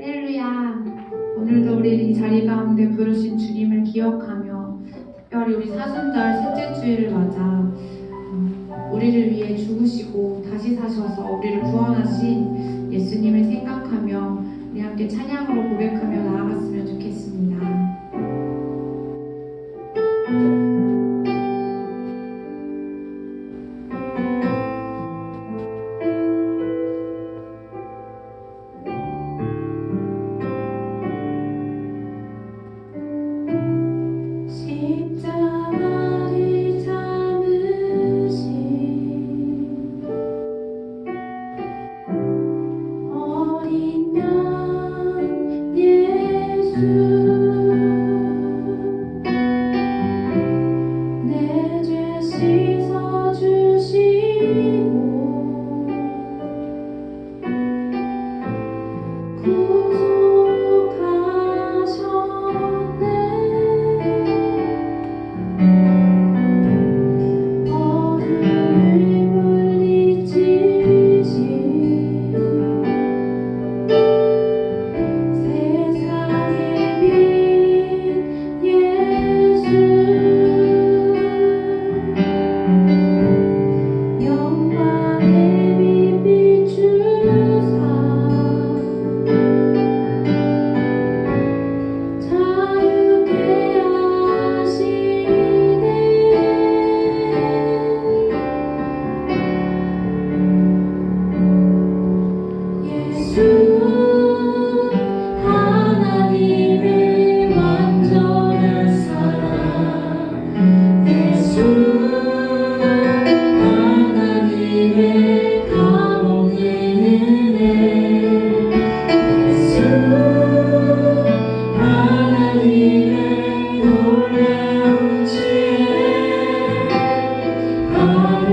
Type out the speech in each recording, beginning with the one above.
할렐루야. 오늘도 우리를 이 자리 가운데 부르신 주님을 기억하며 특별히 우리 사순절 셋째 주일을 맞아 우리를 위해 죽으시고 다시 사셔서 우리를 구원하신 예수님을 생각하며 우리 함께 찬양으로 고백하며 나아갔으면 좋겠습니다.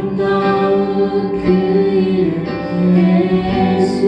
아름다운 그 이름 예수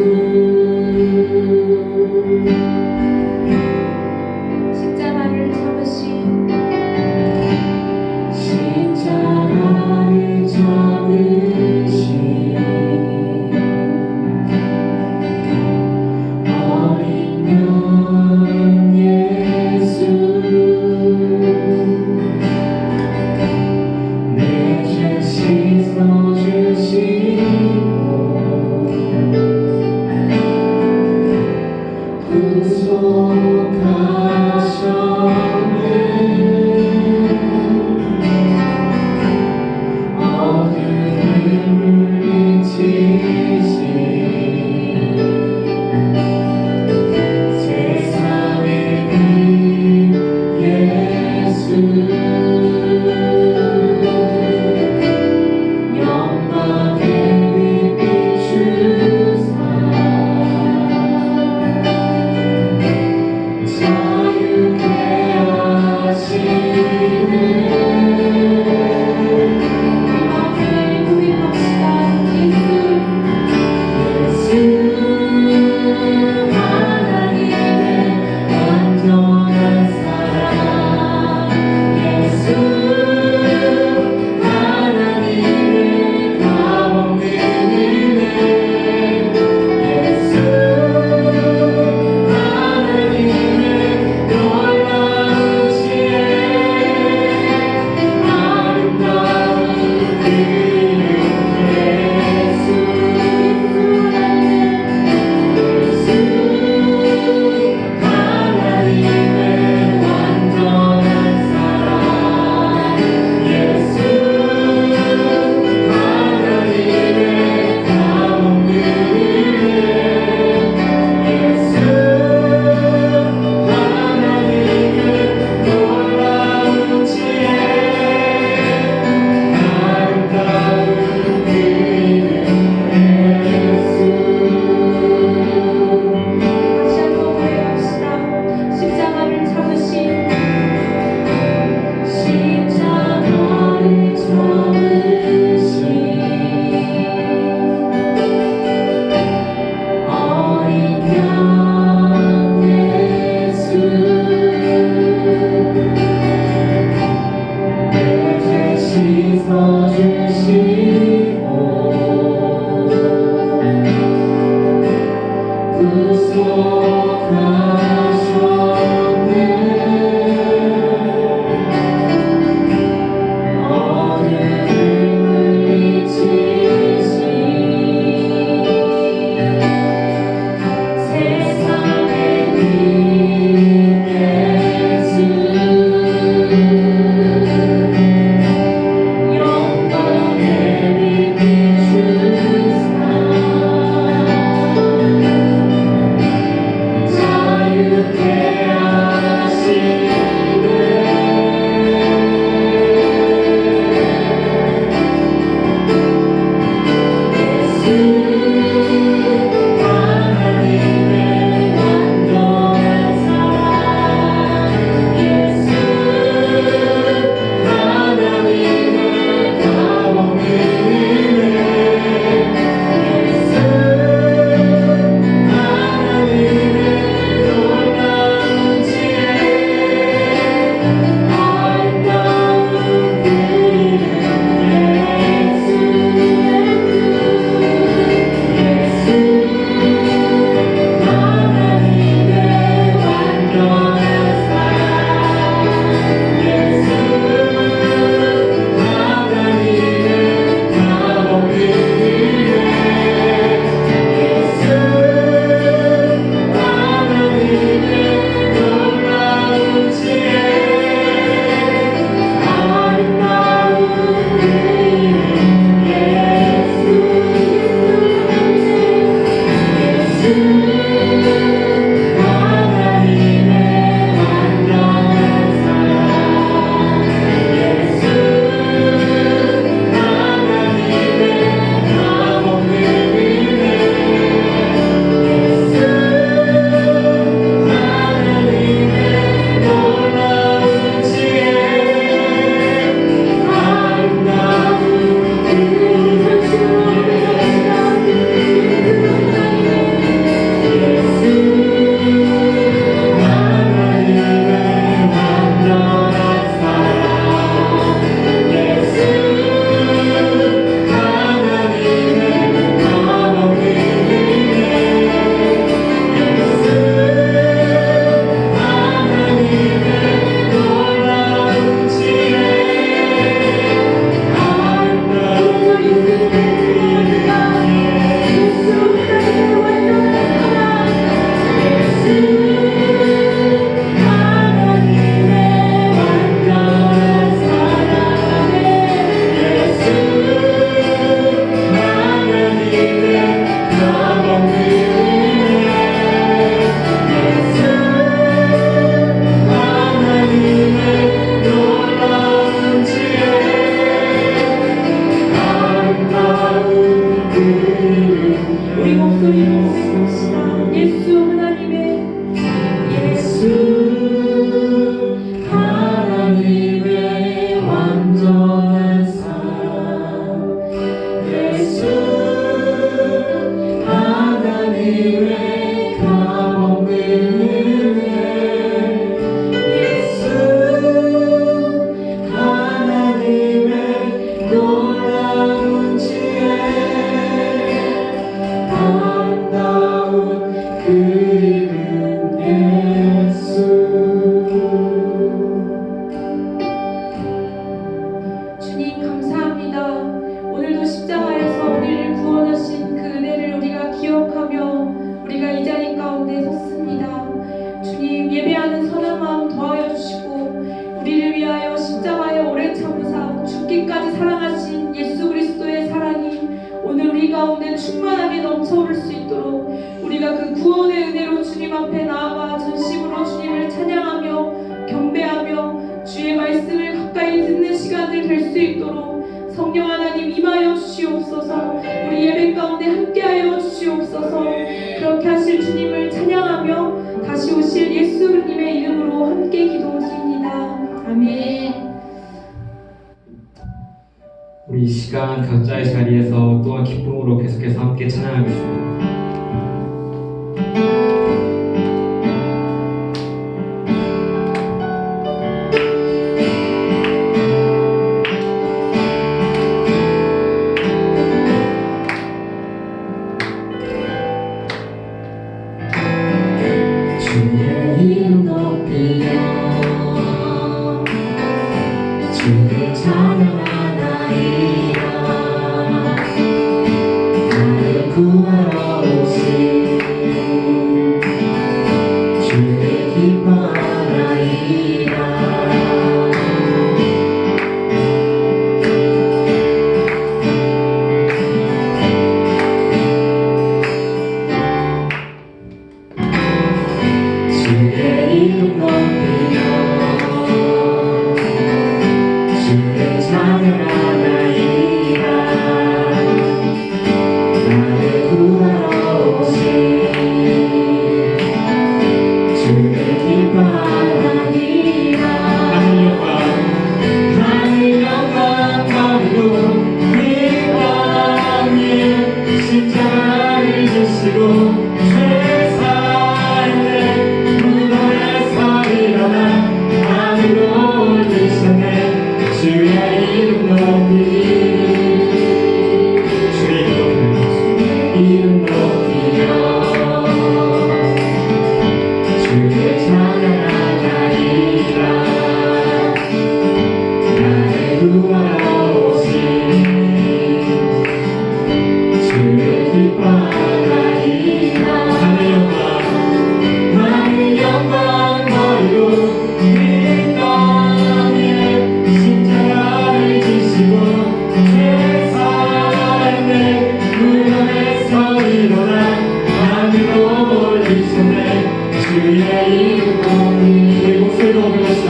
우리 이 시간 각자의 자리에서 또한 기쁨으로 계속해서 함께 찬양하겠습니다. 올리셨네 주의 이름으로 우리 목소리로 부릅시다.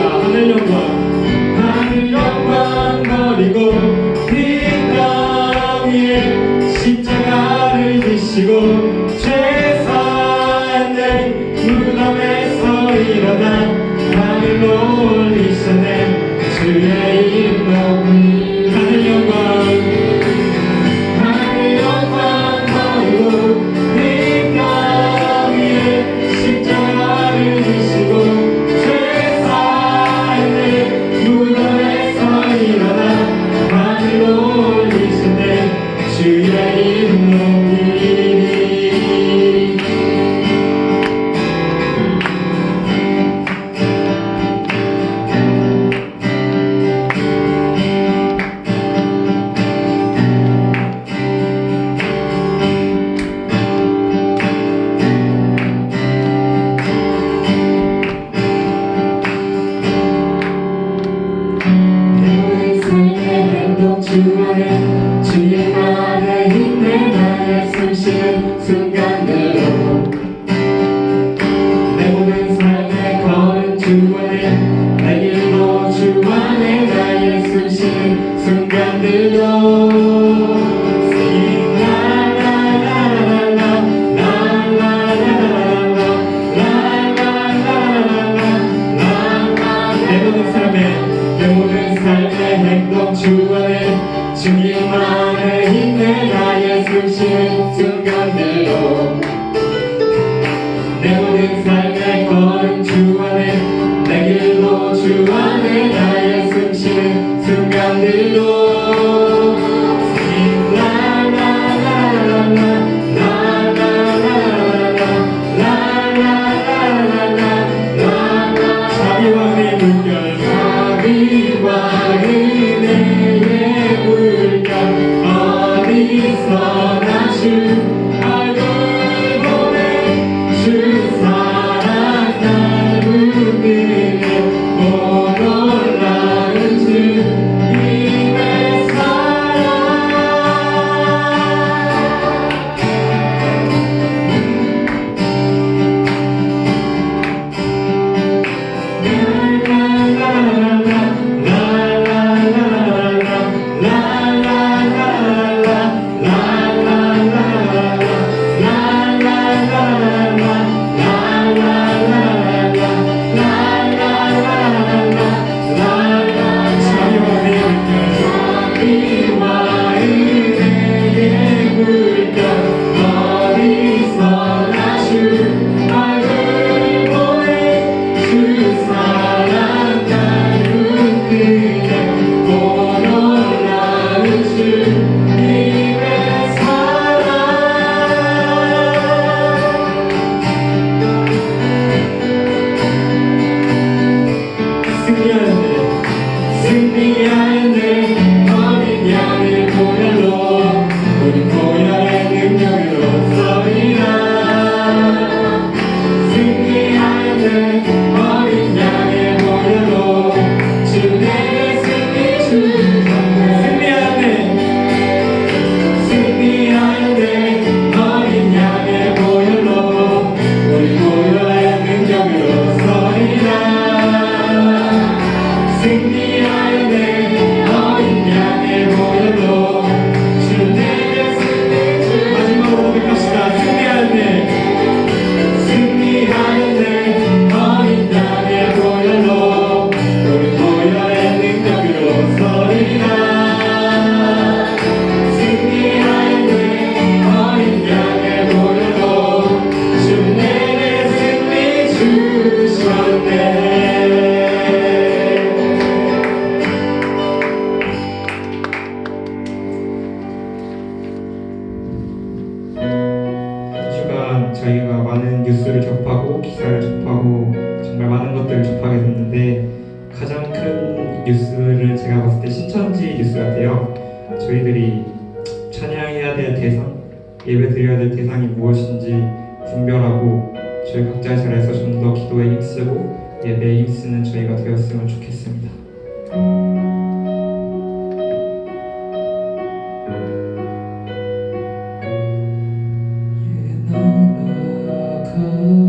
하늘 영광 버리고 빈땅 위에 십자가를 지시고 죄 사는 무덤에서 일어나 하늘로 올리셨네 주의 이름으로 하늘 영광 버리고 빈땅 위에 십자가를 지시고 죄 사는 무덤에서 일어나 하늘로 올리셨네 주의 이름 높이리. 내 삶의 행동 주 안에 주의 말에 힘내 나의 숨쉬는 순간대로 내 모든 삶의 걸음 주 안에 내 길로 주 안에 나의 숨쉬는 순간대로 Sing la la la la la la la la la 내 모든 삶의 행동 주 안에 주님만의 힘내 나의 숨쉬는 순간대로 내 모든 삶의 걸음 주 안에 내 길로 주 안에 나의 숨쉬는 순간대로 Sing la la la la la la 자비와 은혜의 물결 자비와 은혜의 물결 어디서나 주 얼굴 보내 주 사랑 날 부르네 오 놀라운 주님의 사랑 자비와 은혜의 물결 어디서나 주 얼굴 보내 주 사랑 날 부르네 오 놀라운 주님의 사랑 승리하였네 어린 양의 보혈로 우리 보혈의 능력으로 서리라 승리하였네 어린 양의 보혈로 주 내게 승리 주셨네 승리하였네 어린 양의 보혈로 우리 보혈의 능력으로 서리라 승리하였네 어린 양의 보혈로 주 내게 승리 주 마지막으로 고백합시다. 승리하였네 어린 양의 보혈로 우리 보혈의 능력으로 서리라 승리하였네 어린 양의 보혈로 주 내게 승리 주셨네. 한 주간 저희가 많은 뉴스를 접하고 기사를 접하고 정말 많은 것들을 접하게 됐는데 가장 큰 뉴스를 제가 봤을 때 신천지 뉴스 같아요. 저희들이 찬양해야 될 대상, 예배드려야 될 대상이 무엇인지 분별하고 저희 각자의 자리에서 좀 더 기도에 힘쓰고 예배에 힘쓰는 저희가 되었으면 좋겠습니다. 날아가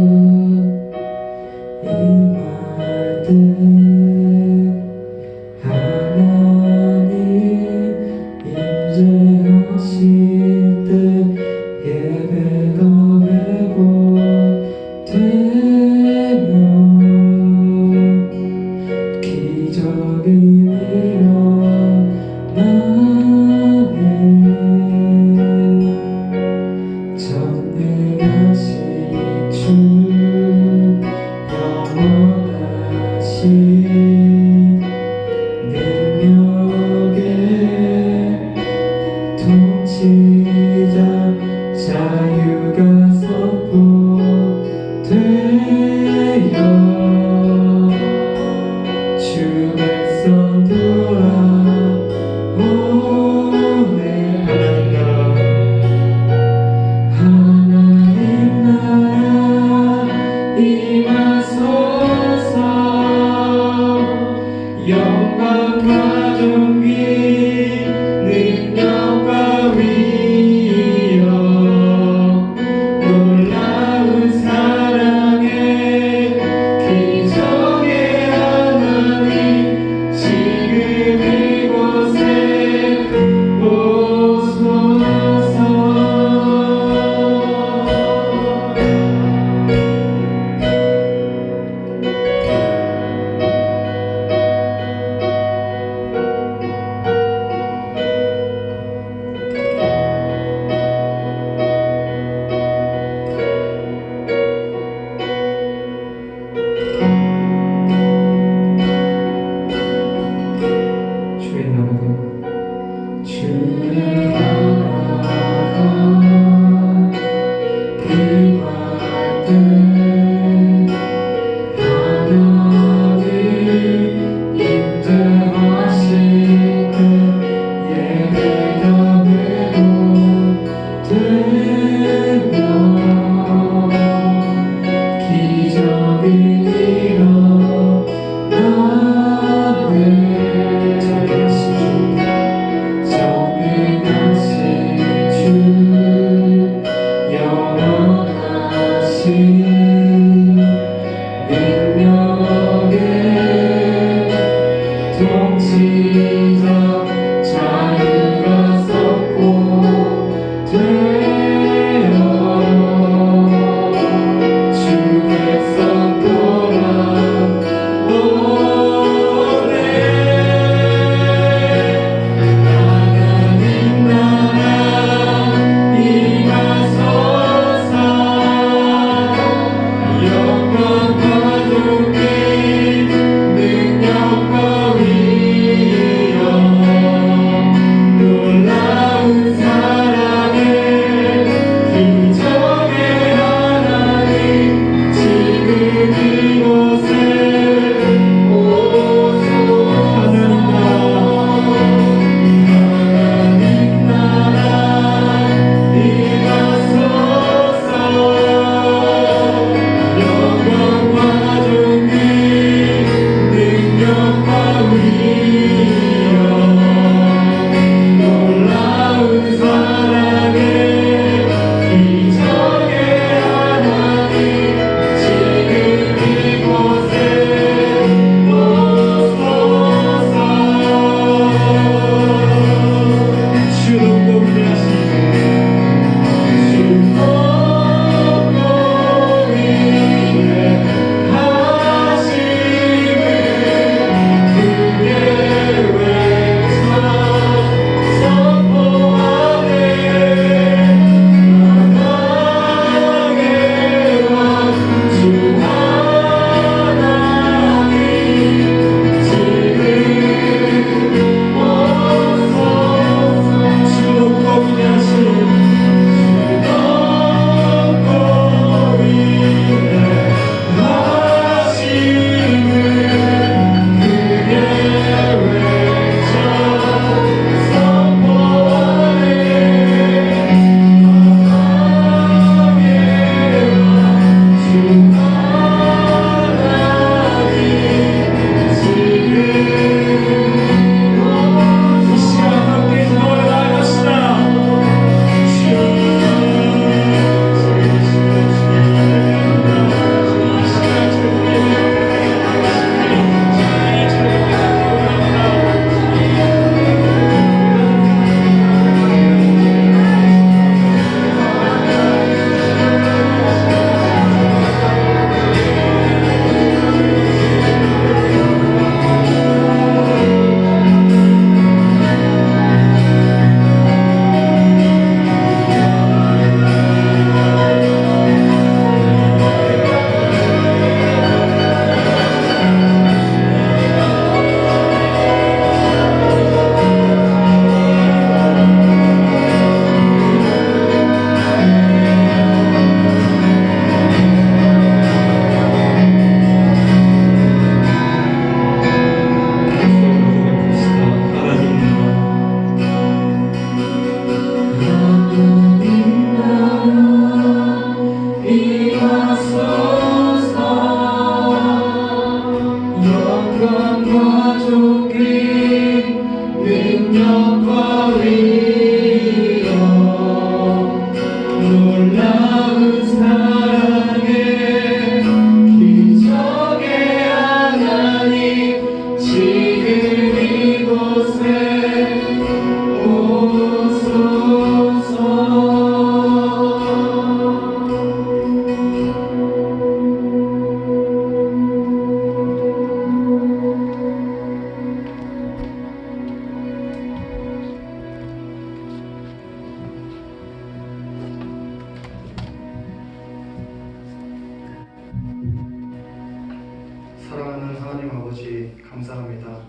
아버지 감사합니다.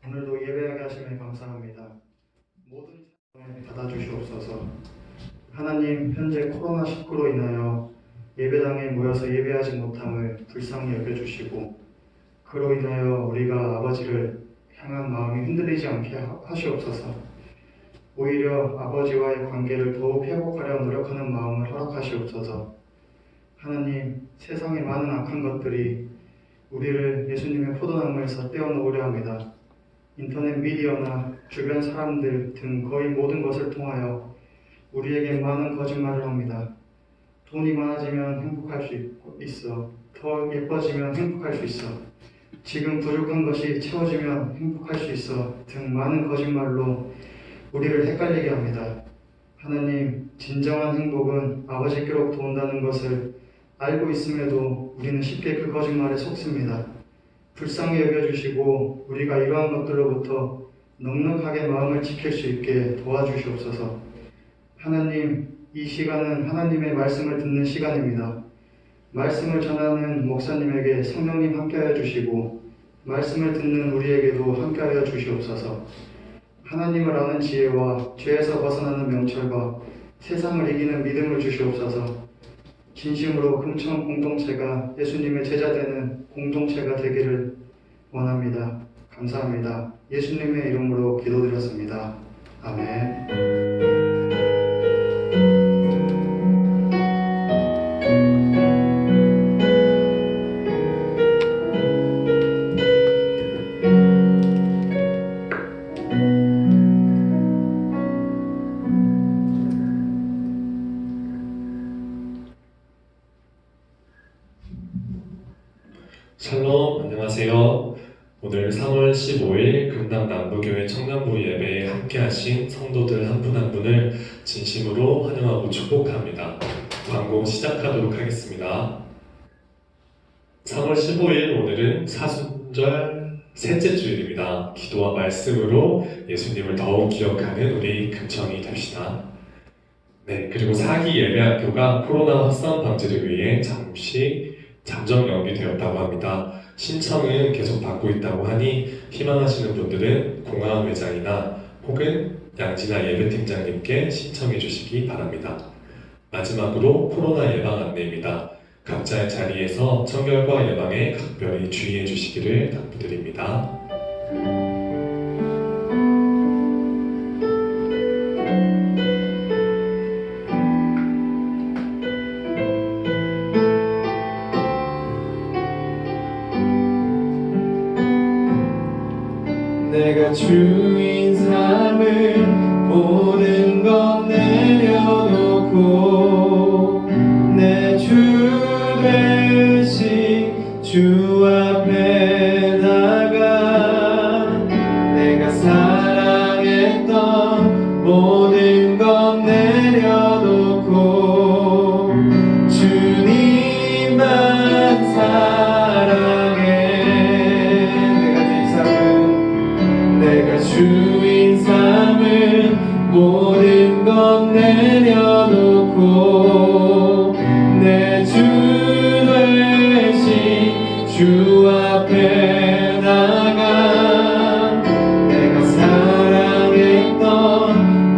오늘도 예배하게 하심에 감사합니다. 모든 찬양을 받아주시옵소서. 하나님, 현재 코로나19로 인하여 예배당에 모여서 예배하지 못함을 불쌍히 여겨주시고 그로 인하여 우리가 아버지를 향한 마음이 흔들리지 않게 하시옵소서. 오히려 아버지와의 관계를 더욱 회복하려 노력하는 마음을 허락하시옵소서. 하나님, 세상의 많은 악한 것들이 우리를 예수님의 포도나무에서 떼어놓으려 합니다. 인터넷 미디어나 주변 사람들 등 거의 모든 것을 통하여 우리에게 많은 거짓말을 합니다. 돈이 많아지면 행복할 수 있어. 더 예뻐지면 행복할 수 있어. 지금 부족한 것이 채워지면 행복할 수 있어. 등 많은 거짓말로 우리를 헷갈리게 합니다. 하나님, 진정한 행복은 아버지께로부터 온다는 것을 알고 있음에도 우리는 쉽게 그 거짓말에 속습니다. 불쌍히 여겨주시고 우리가 이러한 것들로부터 넉넉하게 마음을 지킬 수 있게 도와주시옵소서. 하나님, 이 시간은 하나님의 말씀을 듣는 시간입니다. 말씀을 전하는 목사님에게 성령님 함께하여 주시고 말씀을 듣는 우리에게도 함께하여 주시옵소서. 하나님을 아는 지혜와 죄에서 벗어나는 명철과 세상을 이기는 믿음을 주시옵소서. 진심으로 금천 공동체가 예수님의 제자되는 공동체가 되기를 원합니다. 감사합니다. 예수님의 이름으로 기도드렸습니다. 아멘. 샬롬, 안녕하세요. 오늘 3월 15일 금당 남부교회 청년부 예배에 함께하신 성도들 한 분 한 분을 진심으로 환영하고 축복합니다. 광고 시작하도록 하겠습니다. 3월 15일 오늘은 사순절 셋째 주일입니다. 기도와 말씀으로 예수님을 더욱 기억하는 우리 금청이 됩시다. 네, 그리고 사기 예배학교가 코로나 확산 방지를 위해 잠시 잠정 연기되었다고 합니다. 신청은 계속 받고 있다고 하니 희망하시는 분들은 공항회장이나 혹은 양진아 예배팀장님께 신청해 주시기 바랍니다. 마지막으로 코로나 예방 안내입니다. 각자의 자리에서 청결과 예방에 각별히 주의해 주시기를 당부드립니다. 내가 주인 삼을 모든 것 내려놓고 내 주 되신 주 앞에 나가 내가 사랑했던 모든 것 내려놓고 주님만 사랑해. 내가 주인 삼은 모든 것 내려놓고 내 주 되신 주 앞에 나가 내가 사랑했던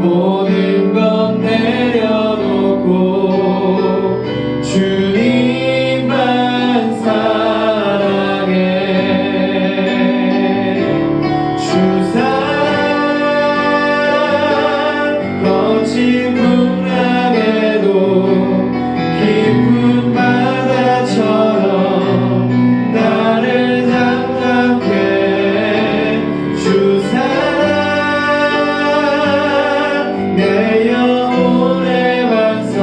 모든 것 내려놓고 주님만 사랑해. 거친 풍랑에도 깊은 바다처럼 나를 잠잠케 주 사랑 내 영혼의 완성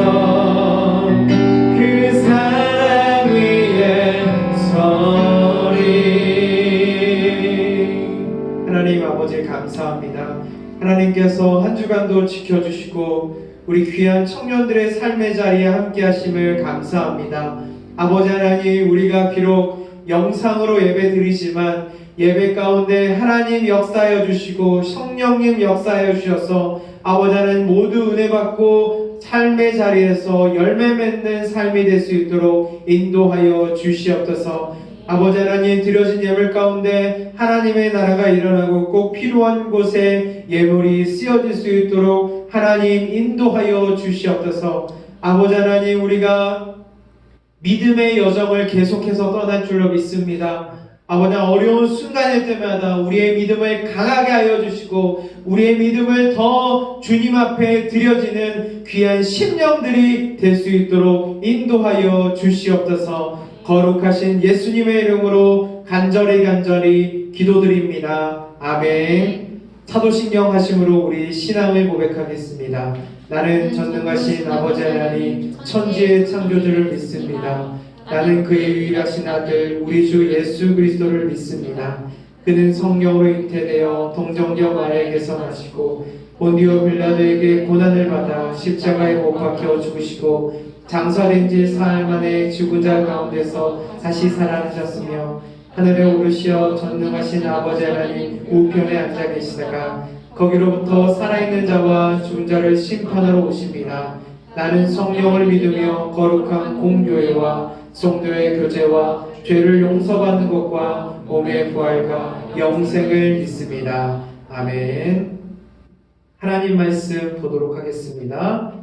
그 사랑 위에 서리. 하나님 아버지 감사합니다. 하나님께서 한 주간도 지켜주시고 우리 귀한 청년들의 삶의 자리에 함께 하심을 감사합니다. 아버지 하나님, 우리가 비록 영상으로 예배 드리지만 예배 가운데 하나님 역사하여 주시고 성령님 역사하여 주셔서 아버지 하나님 모두 은혜 받고 삶의 자리에서 열매 맺는 삶이 될 수 있도록 인도하여 주시옵소서. 아버지 하나님, 드려진 예물 가운데 하나님의 나라가 일어나고 꼭 필요한 곳에 예물이 쓰여질 수 있도록 하나님 인도하여 주시옵소서. 아버지 하나님, 우리가 믿음의 여정을 계속해서 떠날 줄로 믿습니다. 아버지, 어려운 순간일 때마다 우리의 믿음을 강하게 하여 주시고 우리의 믿음을 더 주님 앞에 드려지는 귀한 심령들이 될 수 있도록 인도하여 주시옵소서. 거룩하신 예수님의 이름으로 간절히 기도드립니다. 아멘. 사도신경 하심으로 우리 신앙을 고백하겠습니다. 나는 전능하신 아버지 하나님 천지의 창조주를 믿습니다. 나는 그의 유일하신 아들 우리 주 예수 그리스도를 믿습니다. 그는 성령으로 잉태되어 동정녀 마리아에게서 나시고 본디오 빌라도에게 고난을 받아 십자가에 못 박혀 죽으시고 장사된 지 사흘 만에 죽은 자 가운데서 다시 살아나셨으며 하늘에 오르시어 전능하신 아버지 하나님 우편에 앉아 계시다가 거기로부터 살아있는 자와 죽은 자를 심판하러 오십니다. 나는 성령을 믿으며 거룩한 공교회와 성도의 교제와 죄를 용서받는 것과 몸의 부활과 영생을 믿습니다. 아멘. 하나님 말씀 보도록 하겠습니다.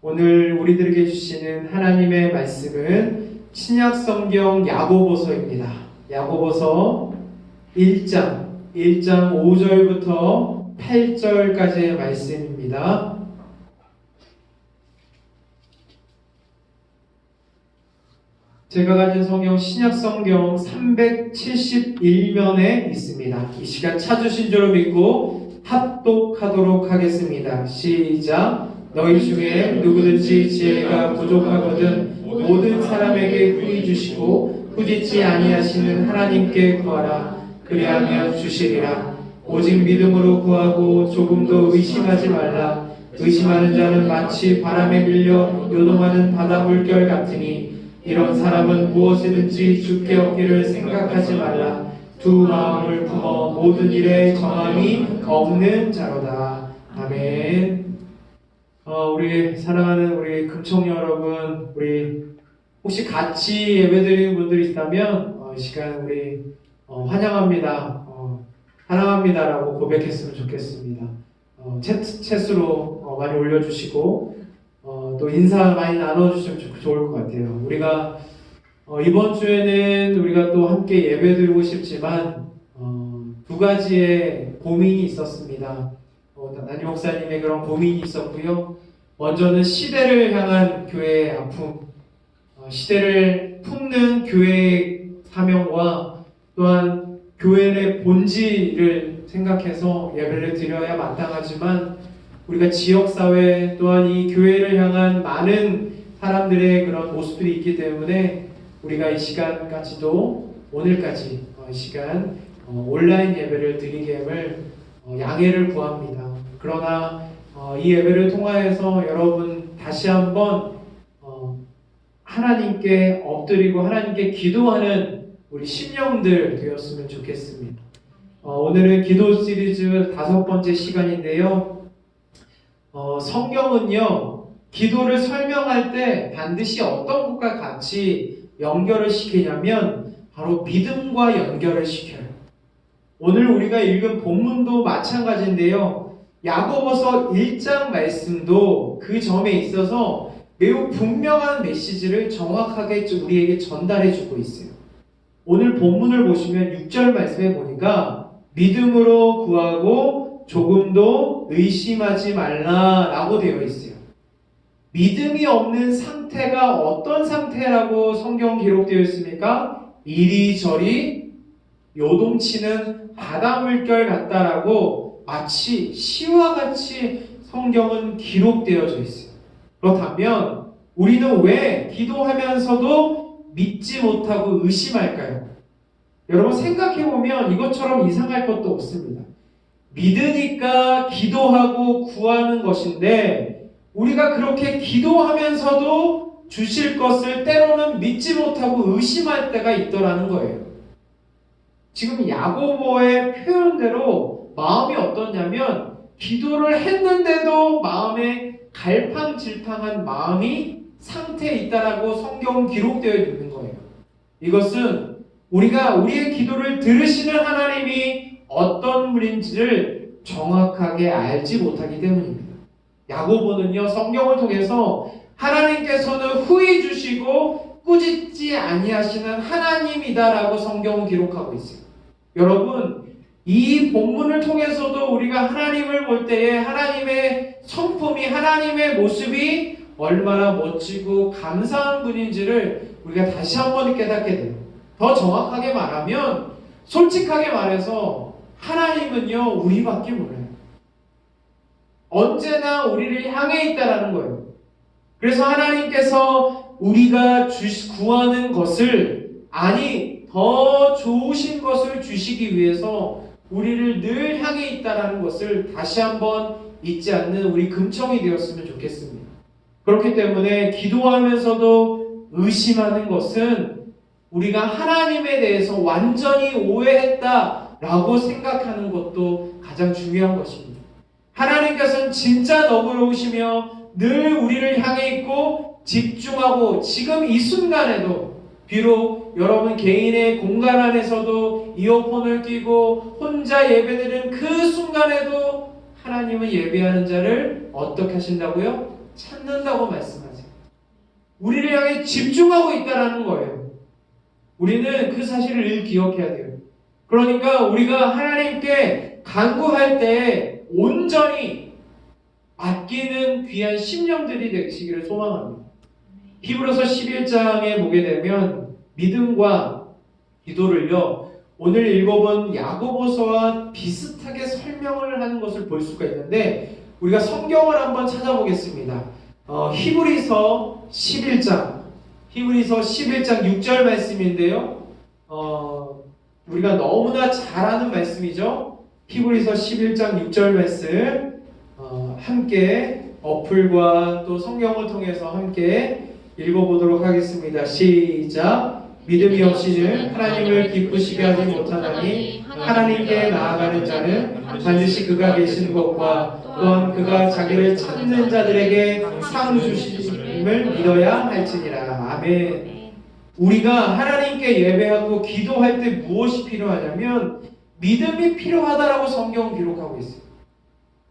오늘 우리들에게 주시는 하나님의 말씀은 신약성경 야고보서입니다. 야고보서 1장 5절부터 8절까지의 말씀입니다. 제가 가진 성경 신약성경 371면에 있습니다. 이 시간 찾으신 줄 믿고 합독하도록 하겠습니다. 시작. 너희 중에 누구든지 지혜가 부족하거든 모든 사람에게 후히 주시고 후지치 아니하시는 하나님께 구하라. 그리하면 주시리라. 오직 믿음으로 구하고 조금도 의심하지 말라. 의심하는 자는 마치 바람에 밀려 요동하는 바다 물결 같으니 이런 사람은 무엇이든지 주께 얻기를 생각하지 말라. 두 마음을 품어 모든 일에 정함이 없는 자로다. 아멘. 우리 사랑하는 우리 금총 여러분, 우리 혹시 같이 예배드리는 분들이 있다면 이 시간 우리 환영합니다, 사랑합니다라고 고백했으면 좋겠습니다. 챗으로 많이 올려주시고 또 인사 많이 나눠주시면 좋을 것 같아요. 우리가 이번 주에는 우리가 또 함께 예배드리고 싶지만 두 가지의 고민이 있었습니다. 담임 목사님의 그런 고민이 있었고요. 먼저는 시대를 향한 교회의 아픔, 시대를 품는 교회의 사명과 또한 교회의 본질을 생각해서 예배를 드려야 마땅하지만 우리가 지역사회 또한 이 교회를 향한 많은 사람들의 그런 모습들이 있기 때문에 우리가 이 시간까지도 오늘까지 이 시간 온라인 예배를 드리게임을 양해를 구합니다. 그러나 이 예배를 통하여서 여러분 다시 한번 하나님께 엎드리고 하나님께 기도하는 우리 심령들 되었으면 좋겠습니다. 오늘은 기도 시리즈 5번째 시간인데요. 성경은요, 기도를 설명할 때 반드시 어떤 것과 같이 연결을 시키냐면 바로 믿음과 연결을 시켜요. 오늘 우리가 읽은 본문도 마찬가지인데요. 야고보서 1장 말씀도 그 점에 있어서 매우 분명한 메시지를 정확하게 우리에게 전달해 주고 있어요. 오늘 본문을 보시면 6절 말씀에 보니까 믿음으로 구하고 조금도 의심하지 말라라고 되어 있어요. 믿음이 없는 상태가 어떤 상태라고 성경 기록되어 있습니까? 이리저리 요동치는 바다 물결 같다라고 마치 시와 같이 성경은 기록되어져 있어요. 그렇다면 우리는 왜 기도하면서도 믿지 못하고 의심할까요? 여러분 생각해보면 이것처럼 이상할 것도 없습니다. 믿으니까 기도하고 구하는 것인데 우리가 그렇게 기도하면서도 주실 것을 때로는 믿지 못하고 의심할 때가 있더라는 거예요. 지금 야고보의 표현대로 마음이 어떠냐면 기도를 했는데도 마음에 갈팡질팡한 마음이 상태에 있다라고 성경 기록되어 있는 거예요. 이것은 우리가 우리의 기도를 들으시는 하나님이 어떤 분인지를 정확하게 알지 못하기 때문입니다. 야고보는요, 성경을 통해서 하나님께서는 후히 주시고 꾸짖지 아니하시는 하나님이다라고 성경은 기록하고 있어요. 여러분, 이 본문을 통해서도 우리가 하나님을 볼 때에 하나님의 성품이, 하나님의 모습이 얼마나 멋지고 감사한 분인지를 우리가 다시 한번 깨닫게 돼요. 더 정확하게 말하면, 솔직하게 말해서 하나님은요, 우리밖에 몰라요. 언제나 우리를 향해 있다라는 거예요. 그래서 하나님께서 우리가 구하는 것을, 아니 더 좋으신 것을 주시기 위해서 우리를 늘 향해 있다라는 것을 다시 한번 잊지 않는 우리 금청이 되었으면 좋겠습니다. 그렇기 때문에 기도하면서도 의심하는 것은 우리가 하나님에 대해서 완전히 오해했다라고 생각하는 것도 가장 중요한 것입니다. 하나님께서는 진짜 너그러우시며 늘 우리를 향해 있고 집중하고, 지금 이 순간에도 비록 여러분 개인의 공간 안에서도 이어폰을 끼고 혼자 예배드리는 그 순간에도 하나님은 예배하는 자를 어떻게 하신다고요? 찾는다고 말씀하세요. 우리를 향해 집중하고 있다는 거예요. 우리는 그 사실을 늘 기억해야 돼요. 그러니까 우리가 하나님께 간구할 때 온전히 아끼는 귀한 심령들이 되시기를 소망합니다. 히브리서 11장에 보게 되면 믿음과 기도를요, 오늘 읽어본 야고보서와 비슷하게 설명을 하는 것을 볼 수가 있는데, 우리가 성경을 한번 찾아보겠습니다. 히브리서 11장 6절 말씀인데요, 우리가 너무나 잘 아는 말씀이죠. 히브리서 11장 6절 말씀 함께 어플과 또 성경을 통해서 함께 읽어보도록 하겠습니다. 시작. 믿음이 없이는 하나님을 기쁘시게 하지 못하나니 하나님께 나아가는 자는 반드시 그가 계신 것과 또한 그가 자기를 찾는 자들에게 상 주심을 믿어야 할지니라. 아멘. 우리가 하나님께 예배하고 기도할 때 무엇이 필요하냐면 믿음이 필요하다라고 성경은 기록하고 있어요.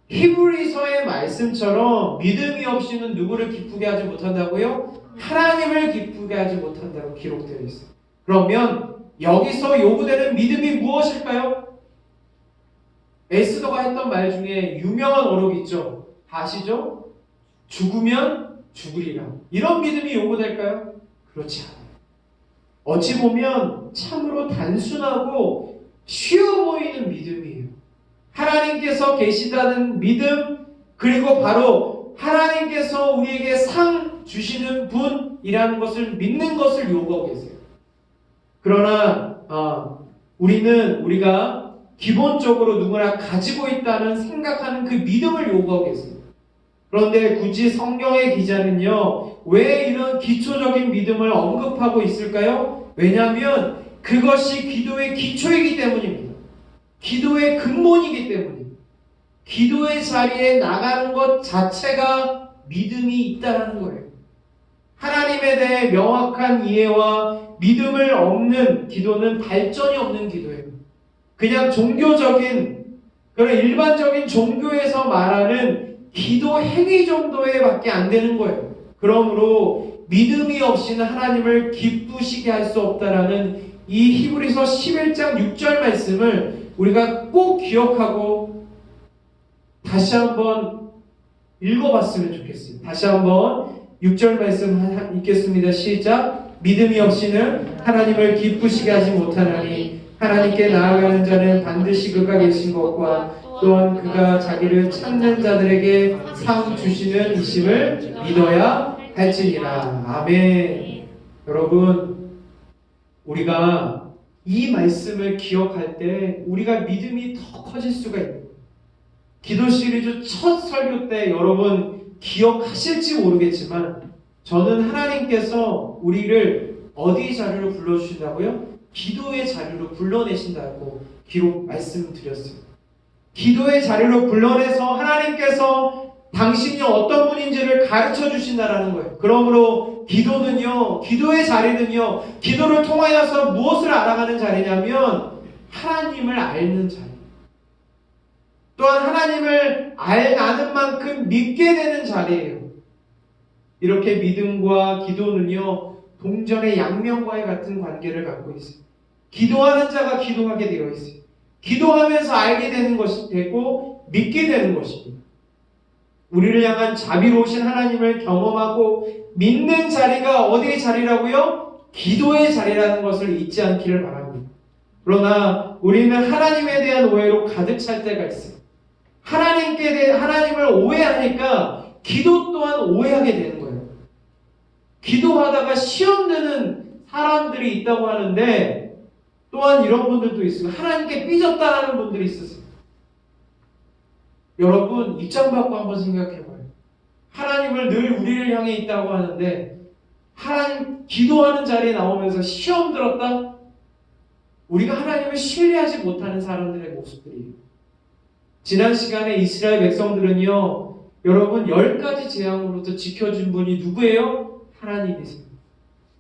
히브리서의 말씀처럼 믿음이 없이는 누구를 기쁘게 하지 못한다고요? 하나님을 기쁘게 하지 못한다고 기록되어 있어요. 그러면 여기서 요구되는 믿음이 무엇일까요? 에스더가 했던 말 중에 유명한 어록이 있죠. 아시죠? 죽으면 죽으리라. 이런 믿음이 요구될까요? 그렇지 않아요. 어찌 보면 참으로 단순하고 쉬워 보이는 믿음이에요. 하나님께서 계시다는 믿음, 그리고 바로 하나님께서 우리에게 상 주시는 분이라는 것을 믿는 것을 요구하고 계세요. 그러나 우리가 기본적으로 누구나 가지고 있다는 생각하는 그 믿음을 요구하고 계세요. 그런데 굳이 성경의 기자는요, 왜 이런 기초적인 믿음을 언급하고 있을까요? 왜냐하면 그것이 기도의 기초이기 때문입니다. 기도의 근본이기 때문입니다. 기도의 자리에 나가는 것 자체가 믿음이 있다는 거예요. 하나님에 대해 명확한 이해와 믿음을 없는 기도는 발전이 없는 기도예요. 그냥 종교적인, 그런 일반적인 종교에서 말하는 기도 행위 정도에 밖에 안 되는 거예요. 그러므로 믿음이 없이는 하나님을 기쁘시게 할 수 없다라는 이 히브리서 11장 6절 말씀을 우리가 꼭 기억하고 다시 한번 읽어봤으면 좋겠어요. 다시 한번 6절 말씀 읽겠습니다. 시작. 믿음이 없이는 하나님을 기쁘시게 하지 못하나니 하나님께 나아가는 자는 반드시 그가 계신 것과 또한 그가 자기를 찾는 자들에게 상 주시는 이심을 믿어야 할지니라. 아멘. 여러분, 우리가 이 말씀을 기억할 때 우리가 믿음이 더 커질 수가 있는 거예요. 기도 시리즈 첫 설교 때 여러분 기억하실지 모르겠지만 저는 하나님께서 우리를 어디 자리로 불러주신다고요? 기도의 자리로 불러내신다고 말씀드렸어요. 기도의 자리로 불러내서 하나님께서 당신이 어떤 분인지를 가르쳐 주신다라는 거예요. 그러므로 기도는요, 기도의 자리는요, 기도를 통하여서 무엇을 알아가는 자리냐면 하나님을 알는 자리. 또한 하나님을 아는 만큼 믿게 되는 자리예요. 이렇게 믿음과 기도는요, 동전의 양면과의 같은 관계를 갖고 있어요. 기도하는 자가 기도하게 되어 있어요. 기도하면서 알게 되는 것이 되고 믿게 되는 것입니다. 우리를 향한 자비로우신 하나님을 경험하고 믿는 자리가 어디의 자리라고요? 기도의 자리라는 것을 잊지 않기를 바랍니다. 그러나 우리는 하나님에 대한 오해로 가득 찰 때가 있어요. 하나님을 오해하니까 기도 또한 오해하게 되는 거예요. 기도하다가 시험 드는 사람들이 있다고 하는데 또한 이런 분들도 있어요. 하나님께 삐졌다라는 분들이 있었어요. 여러분 입장 바꿔 한번 생각해봐요. 하나님을 늘 우리를 향해 있다고 하는데 하나님 기도하는 자리에 나오면서 시험 들었다? 우리가 하나님을 신뢰하지 못하는 사람들의 모습들이에요. 지난 시간에 이스라엘 백성들은요, 여러분 10가지 재앙으로부터 지켜준 분이 누구예요? 하나님이세요.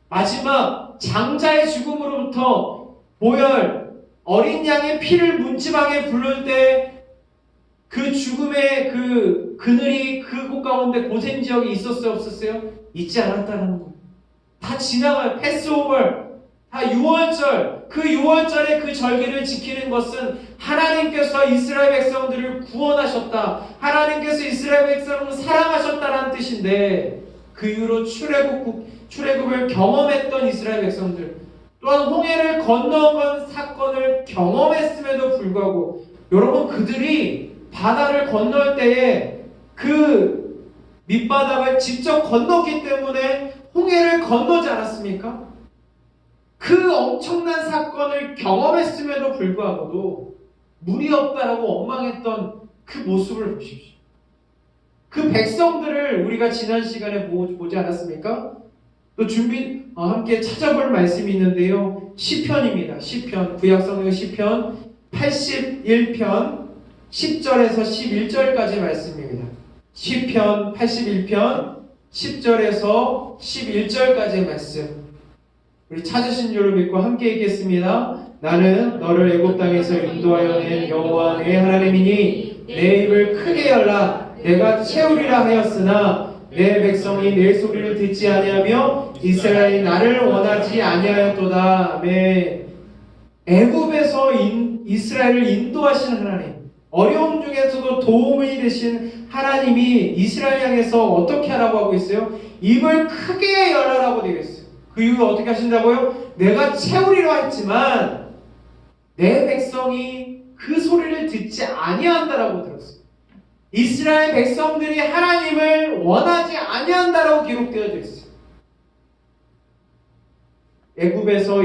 마지막 장자의 죽음으로부터 보혈 어린 양의 피를 문지방에 부를 때 그 죽음의 그 그늘이 그곳 가운데 고센 지역이 있었어요, 없었어요? 있지 않았다는 거예요. 다 지나가요. 패스오버, 다 유월절, 그 유월절의 그 절기를 지키는 것은 하나님께서 이스라엘 백성들을 구원하셨다, 하나님께서 이스라엘 백성을 사랑하셨다라는 뜻인데, 그 이후로 출애굽을 경험했던 이스라엘 백성들, 또한 홍해를 건너온 사건을 경험했음에도 불구하고 여러분 그들이 바다를 건널 때에 그 밑바닥을 직접 건넜기 때문에 홍해를 건너지 않았습니까? 그 엄청난 사건을 경험했음에도 불구하고도 물이 없다라고 원망했던 그 모습을 보십시오. 그 백성들을 우리가 지난 시간에 보지 않았습니까? 또 함께 찾아볼 말씀이 있는데요. 시편입니다. 시편, 구약성경 시편 81편 10절에서 11절까지 말씀입니다. 시편 81편 10절에서 11절까지의 말씀. 우리 찾으신 줄을 믿고 함께 읽겠습니다. 나는 너를 애굽 땅에서 인도하여 낸 여호와 내 하나님이니 내 입을 크게 열라 내가 채우리라 하였으나 내 백성이 내 소리를 듣지 아니하며 이스라엘이 나를 원하지 아니하였도다. 애굽에서 이스라엘을 인도하시는 하나님, 어려움 중에서도 도움이 되신 하나님이 이스라엘 향해서 어떻게 하라고 하고 있어요? 입을 크게 열라라고 되어 있어요. 그 이후 어떻게 하신다고요? 내가 채우리라 했지만 내 백성이 그 소리를 듣지 아니한다라고 들었어요. 이스라엘 백성들이 하나님을 원하지 아니한다라고 기록되어져 있어요. 애굽에서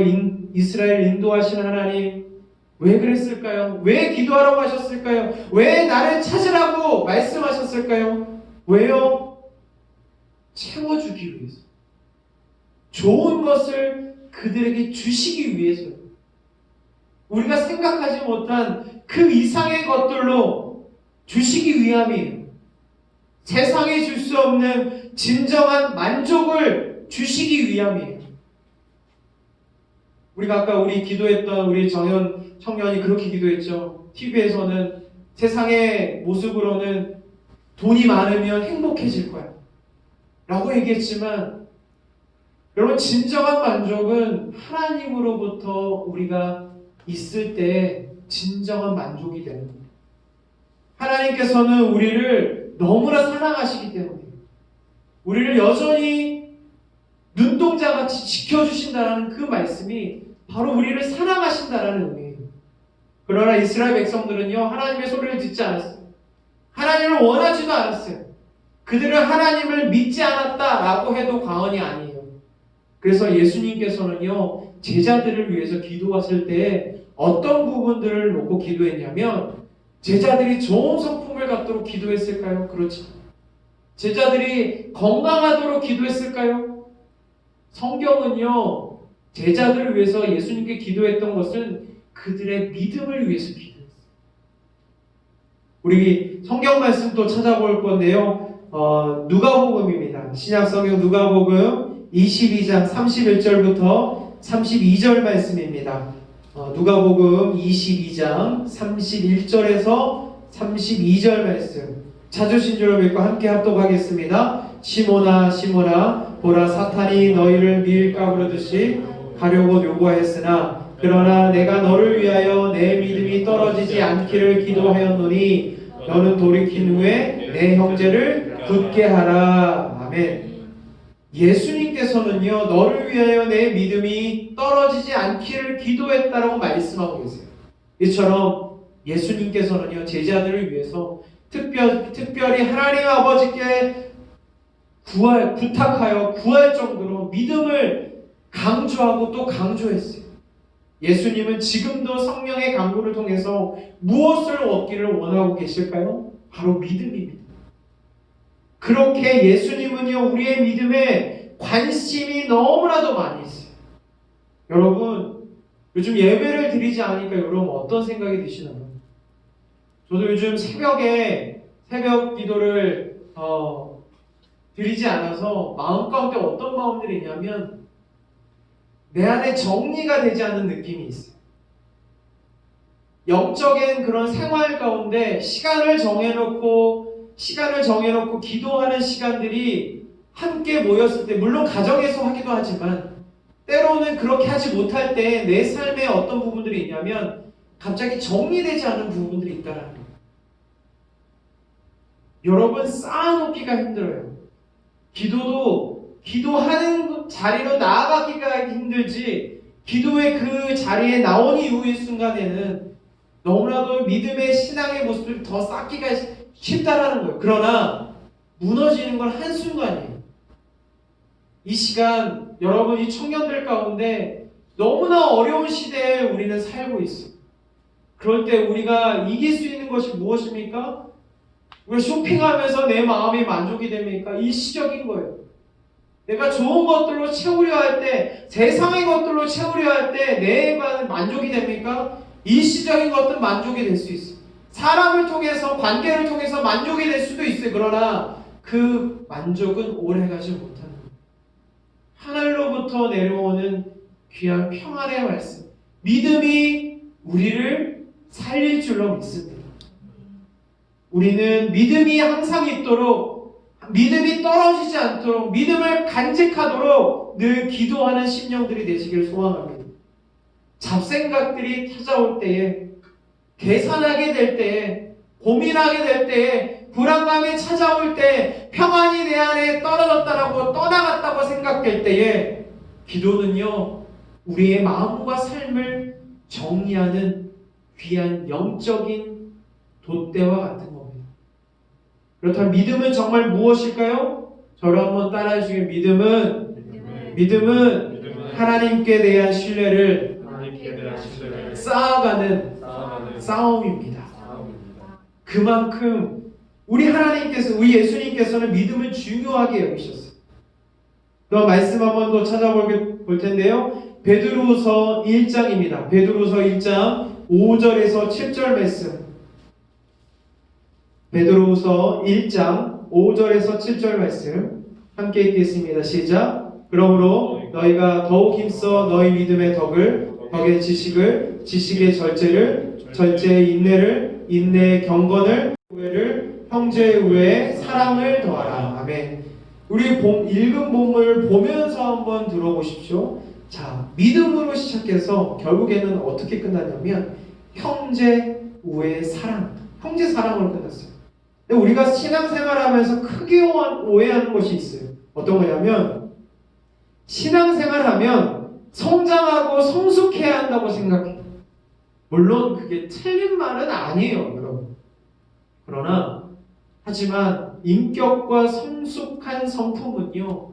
이스라엘 인도하시는 하나님, 왜 그랬을까요? 왜 기도하라고 하셨을까요? 왜 나를 찾으라고 말씀하셨을까요? 왜요? 채워주기 위해서. 좋은 것을 그들에게 주시기 위해서요. 우리가 생각하지 못한 그 이상의 것들로 주시기 위함이에요. 세상에 줄 수 없는 진정한 만족을 주시기 위함이에요. 우리가 아까 기도했던 우리 정연 청년이 그렇게 기도했죠. TV에서는 세상의 모습으로는 돈이 많으면 행복해질 거야 라고 얘기했지만 여러분 진정한 만족은 하나님으로부터 우리가 있을 때 진정한 만족이 되는 거예요. 하나님께서는 우리를 너무나 사랑하시기 때문에 우리를 여전히 눈동자같이 지켜주신다는 그 말씀이 바로 우리를 사랑하신다는 의미예요. 그러나 이스라엘 백성들은요, 하나님의 소리를 듣지 않았어요. 하나님을 원하지도 않았어요. 그들은 하나님을 믿지 않았다라고 해도 과언이 아니에요. 그래서 예수님께서는요, 제자들을 위해서 기도하실 때 어떤 부분들을 놓고 기도했냐면 제자들이 좋은 성품을 갖도록 기도했을까요? 그렇지 않아요. 제자들이 건강하도록 기도했을까요? 성경은요, 제자들을 위해서 예수님께 기도했던 것은 그들의 믿음을 위해서 기도했어요. 우리 성경 말씀 또 찾아볼 건데요. 누가복음입니다. 신약 성경 누가복음 22장 31절부터 32절 말씀입니다. 누가복음 22장 31절에서 32절 말씀. 찾으신 줄로 믿고 함께 합독하겠습니다. 시몬아 시몬아 보라 사탄이 너희를 밀가 부르듯이 가려고 요구하였으나 그러나 내가 너를 위하여 내 믿음이 떨어지지 않기를 기도하였노니 너는 돌이킨 후에 내 형제를 굳게 하라. 아멘. 예수님께서는요, 너를 위하여 내 믿음이 떨어지지 않기를 기도했다라고 말씀하고 계세요. 이처럼 예수님께서는요, 제자들을 위해서 특별히 하나님 아버지께 부탁하여 구할 정도로 믿음을 강조하고 또 강조했어요. 예수님은 지금도 성령의 강구를 통해서 무엇을 얻기를 원하고 계실까요? 바로 믿음입니다. 그렇게 예수님은요, 우리의 믿음에 관심이 너무나도 많이 있어요. 여러분, 요즘 예배를 드리지 않으니까 여러분 어떤 생각이 드시나요? 저도 요즘 새벽 기도를 드리지 않아서 마음 가운데 어떤 마음들이 있냐면 내 안에 정리가 되지 않는 느낌이 있어요. 영적인 그런 생활 가운데 시간을 정해놓고 기도하는 시간들이 함께 모였을 때, 물론 가정에서 하기도 하지만 때로는 그렇게 하지 못할 때 내 삶에 어떤 부분들이 있냐면 갑자기 정리되지 않은 부분들이 있다는 거예요. 여러분, 쌓아놓기가 힘들어요. 기도하는 자리로 나아가기가 힘들지, 기도의 그 자리에 나온 이후의 순간에는 너무나도 믿음의 신앙의 모습을 더 쌓기가 쉽다라는 거예요. 그러나 무너지는 건 한순간이에요. 이 시간 여러분, 이 청년들 가운데 너무나 어려운 시대에 우리는 살고 있어요. 그럴 때 우리가 이길 수 있는 것이 무엇입니까? 우리가 쇼핑하면서 내 마음이 만족이 됩니까? 일시적인 거예요. 내가 좋은 것들로 채우려 할 때, 세상의 것들로 채우려 할 때 내 만족이 됩니까? 일시적인 것들 만족이 될 수 있어요. 사람을 통해서, 관계를 통해서 만족이 될 수도 있어요. 그러나 그 만족은 오래가지 못하는 거예요. 하늘로부터 내려오는 귀한 평안의 말씀, 믿음이 우리를 살릴 줄로 믿습니다. 우리는 믿음이 항상 있도록, 믿음이 떨어지지 않도록, 믿음을 간직하도록 늘 기도하는 심령들이 되시길 소원합니다. 잡생각들이 찾아올 때에, 계산하게 될 때에, 고민하게 될 때에, 불안감이 찾아올 때, 평안이 내 안에 떨어졌다라고, 떠나갔다고 생각될 때에, 기도는요, 우리의 마음과 삶을 정리하는 귀한 영적인 돛대와 같은 겁니다. 그렇다면 믿음은 정말 무엇일까요? 저를 한번 따라해 주시길. 믿음은 하나님께 대한 신뢰를 쌓아가는 싸움입니다. 그만큼 우리 예수님께서는 믿음을 중요하게 여기셨어요. 또 말씀 한번 더 찾아볼 텐데요. 베드로후서 1장입니다. 베드로후서 1장 5절에서 7절 말씀. 베드로후서 1장 5절에서 7절 말씀 함께 읽겠습니다. 시작. 그러므로 너희가 더욱 힘써 너희 믿음의 덕의 지식을, 지식의 절제를, 절제의 인내를, 인내의 경건을, 우애를, 형제의 우애에 사랑을 더하라. 아멘. 우리 읽은 본문을 보면서 한번 들어보십시오. 자, 믿음으로 시작해서 결국에는 어떻게 끝났냐면 형제 우애의 사랑, 형제 사랑으로 끝났어요. 근데 우리가 신앙생활하면서 크게 오해하는 것이 있어요. 어떤 거냐면 신앙생활하면 성장하고 성숙해야 한다고 생각해요. 물론 그게 틀린 말은 아니에요, 여러분. 하지만 인격과 성숙한 성품은요,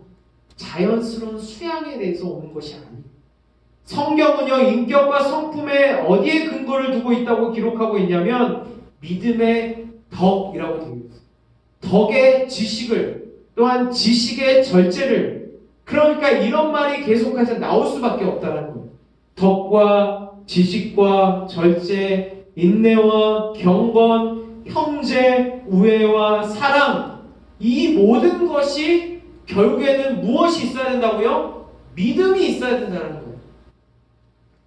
자연스러운 수양에 대해서 오는 것이 아니에요. 성경은요, 인격과 성품에 어디에 근거를 두고 있다고 기록하고 있냐면 믿음의 덕이라고 되어 있어요. 덕의 지식을, 또한 지식의 절제를, 그러니까 이런 말이 계속해서 나올 수밖에 없다는 거예요. 덕과 지식과 절제, 인내와 경건, 형제, 우애와 사랑, 이 모든 것이 결국에는 무엇이 있어야 된다고요? 믿음이 있어야 된다는 거예요.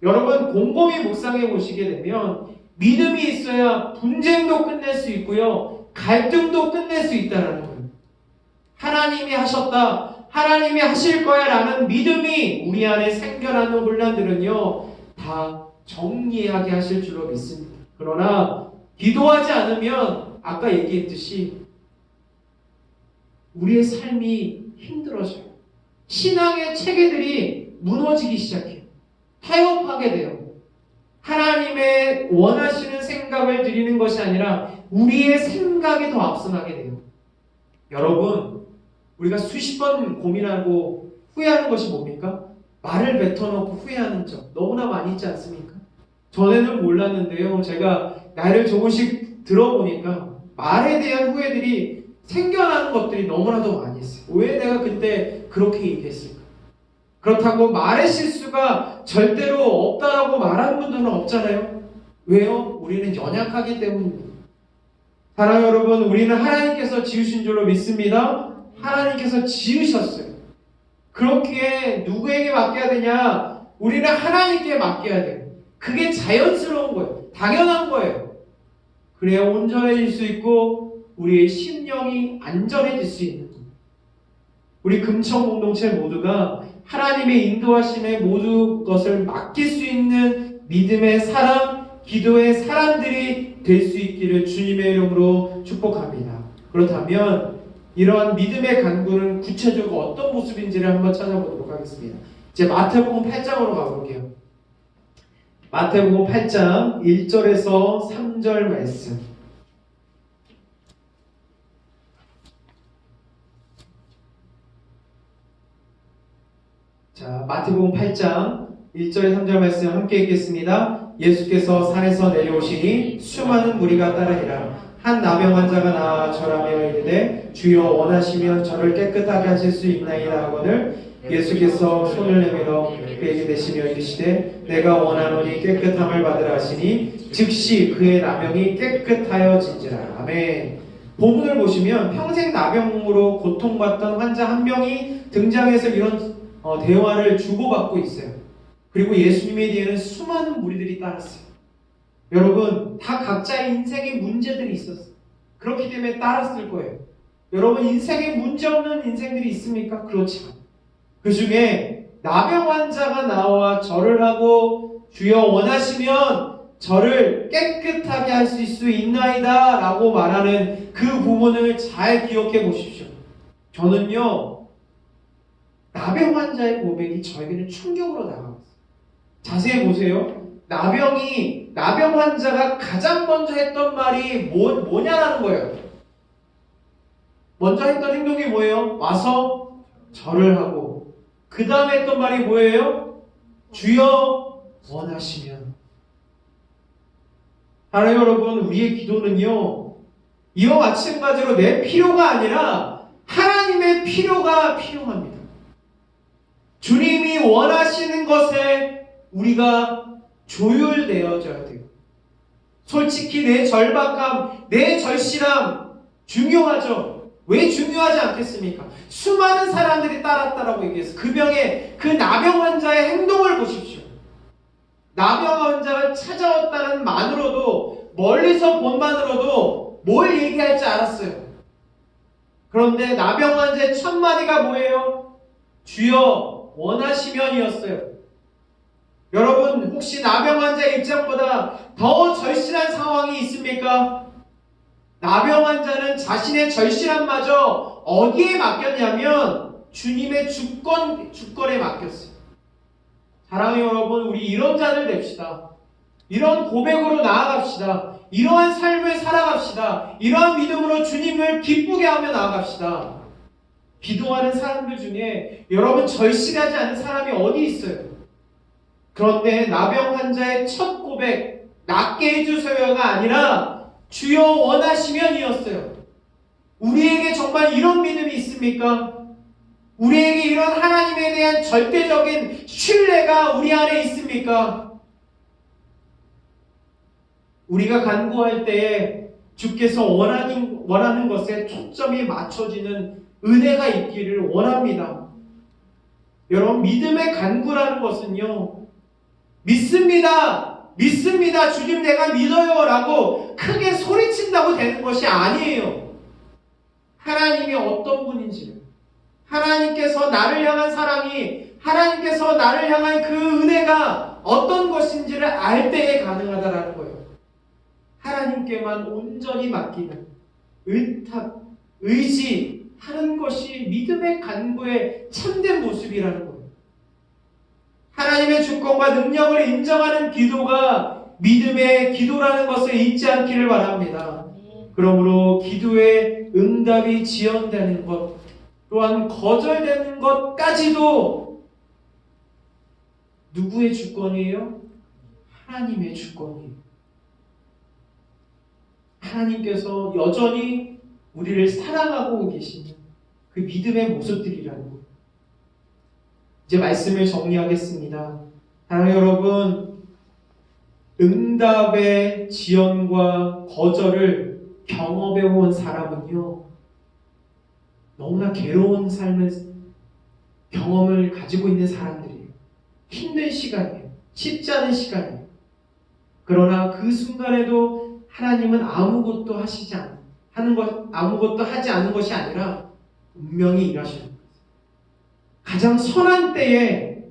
여러분 곰곰이 묵상해 보시게 되면 믿음이 있어야 분쟁도 끝낼 수 있고요. 갈등도 끝낼 수 있다는 거예요. 하나님이 하셨다, 하나님이 하실 거야 라는 믿음이 우리 안에 생겨나는 혼란들은요 다 정리하게 하실 줄로 믿습니다. 그러나 기도하지 않으면 아까 얘기했듯이 우리의 삶이 힘들어져요. 신앙의 체계들이 무너지기 시작해요. 타협하게 돼요. 하나님의 원하시는 생각을 드리는 것이 아니라 우리의 생각이 더 앞서나게 돼요. 여러분, 우리가 수십 번 고민하고 후회하는 것이 뭡니까? 말을 뱉어놓고 후회하는 적 너무나 많이 있지 않습니까? 전에는 몰랐는데요. 제가 나이를 조금씩 들어보니까 말에 대한 후회들이 생겨나는 것들이 너무나도 많이 있어요. 왜 내가 그때 그렇게 얘기했을까? 그렇다고 말의 실수가 절대로 없다라고 말하는 분들은 없잖아요. 왜요? 우리는 연약하기 때문입니다. 사랑하는 여러분, 우리는 하나님께서 지으신 줄로 믿습니다. 하나님께서 지으셨어요. 그렇기에 누구에게 맡겨야 되냐? 우리는 하나님께 맡겨야 돼요. 그게 자연스러운 거예요. 당연한 거예요. 그래야 온전해질 수 있고 우리의 심령이 안전해질 수 있는 거예요. 우리 금청 공동체 모두가 하나님의 인도하심에 모든 것을 맡길 수 있는 믿음의 사람, 기도의 사람들이 될 수 있기를 주님의 이름으로 축복합니다. 그렇다면 이러한 믿음의 간구는 구체적으로 어떤 모습인지를 한번 찾아보도록 하겠습니다. 이제 마태복음 8장으로 가볼게요. 마태복음 8장 1절에서 3절 말씀. 자, 마태복음 8장 1절에 3절 말씀 함께 읽겠습니다. 예수께서 산에서 내려오시니 수많은 무리가 따르니라. 한 나병 환자가 나와 절하며 이르되 주여 원하시면 저를 깨끗하게 하실 수 있나이다 하거늘 예수께서 손을 내밀어 그에게 대시며 이르시되 내가 원하노니 깨끗함을 받으라 하시니 즉시 그의 나병이 깨끗하여진지라. 아멘. 본문을 보시면 평생 나병으로 고통받던 환자 한 명이 등장해서 이런 대화를 주고받고 있어요. 그리고 예수님에 뒤에는 수많은 무리들이 따랐어요. 여러분, 다 각자의 인생의 문제들이 있었어요. 그렇기 때문에 따랐을 거예요. 여러분, 인생에 문제 없는 인생들이 있습니까? 그렇지만 그 중에 나병 환자가 나와 절을 하고 주여 원하시면 저를 깨끗하게 하실 수 있나이다 라고 말하는 그 부분을 잘 기억해 보십시오. 저는요, 나병 환자의 고백이 저에게는 충격으로 다가왔어요. 자세히 보세요. 나병 환자가 가장 먼저 했던 말이 뭐냐라는 거예요. 먼저 했던 행동이 뭐예요? 와서 절을 하고 그 다음에 했던 말이 뭐예요? 주여 원하시면. 하나님 여러분, 우리의 기도는요 이와 마찬가지로 내 필요가 아니라 하나님의 필요가 필요합니다. 주님이 원하시는 것에 우리가 조율되어져야 돼요. 솔직히 내 절박함, 내 절실함 중요하죠. 왜 중요하지 않겠습니까? 수많은 사람들이 따랐다라고 얘기해서 그 나병 환자의 행동을 보십시오. 나병 환자가 찾아왔다는 만으로도, 멀리서 본만으로도 뭘 얘기할지 알았어요. 그런데 나병 환자의 첫 마디가 뭐예요? 주여 원하시면이었어요. 여러분, 혹시 나병 환자의 입장보다 더 절실한 상황이 있습니까? 나병 환자는 자신의 절실함마저 어디에 맡겼냐면 주님의 주권에 맡겼어요. 사랑하는 여러분, 우리 이런 자들 됩시다. 이런 고백으로 나아갑시다. 이러한 삶을 살아갑시다. 이러한 믿음으로 주님을 기쁘게 하며 나아갑시다. 기도하는 사람들 중에 여러분 절실하지 않은 사람이 어디 있어요? 그런데 나병 환자의 첫 고백, 낫게 해주세요가 아니라 주여 원하시면이었어요. 우리에게 정말 이런 믿음이 있습니까? 우리에게 이런 하나님에 대한 절대적인 신뢰가 우리 안에 있습니까? 우리가 간구할 때에 주께서 원하는 것에 초점이 맞춰지는 은혜가 있기를 원합니다. 여러분, 믿음의 간구라는 것은요, 믿습니다, 주님 내가 믿어요 라고 크게 소리친다고 되는 것이 아니에요. 하나님이 어떤 분인지를, 하나님께서 나를 향한 사랑이, 하나님께서 나를 향한 그 은혜가 어떤 것인지를 알 때에 가능하다라는 거예요. 하나님께만 온전히 맡기는, 의지하는 것이 믿음의 간구의 참된 모습이라는 거예요. 하나님의 주권과 능력을 인정하는 기도가 믿음의 기도라는 것을 잊지 않기를 바랍니다. 그러므로 기도의 응답이 지연되는 것, 또한 거절되는 것까지도 누구의 주권이에요? 하나님의 주권이에요. 하나님께서 여전히 우리를 사랑하고 계시는 그 믿음의 모습들이라는 거예요. 이제 말씀을 정리하겠습니다. 사랑하는 여러분, 응답의 지연과 거절을 경험해 온 사람은요, 너무나 괴로운 삶의 경험을 가지고 있는 사람들이에요. 힘든 시간이에요. 쉽지 않은 시간이에요. 그러나 그 순간에도 하나님은 아무것도 하지 않은 것이 아니라 분명히 일하시는 거예요. 가장 선한 때에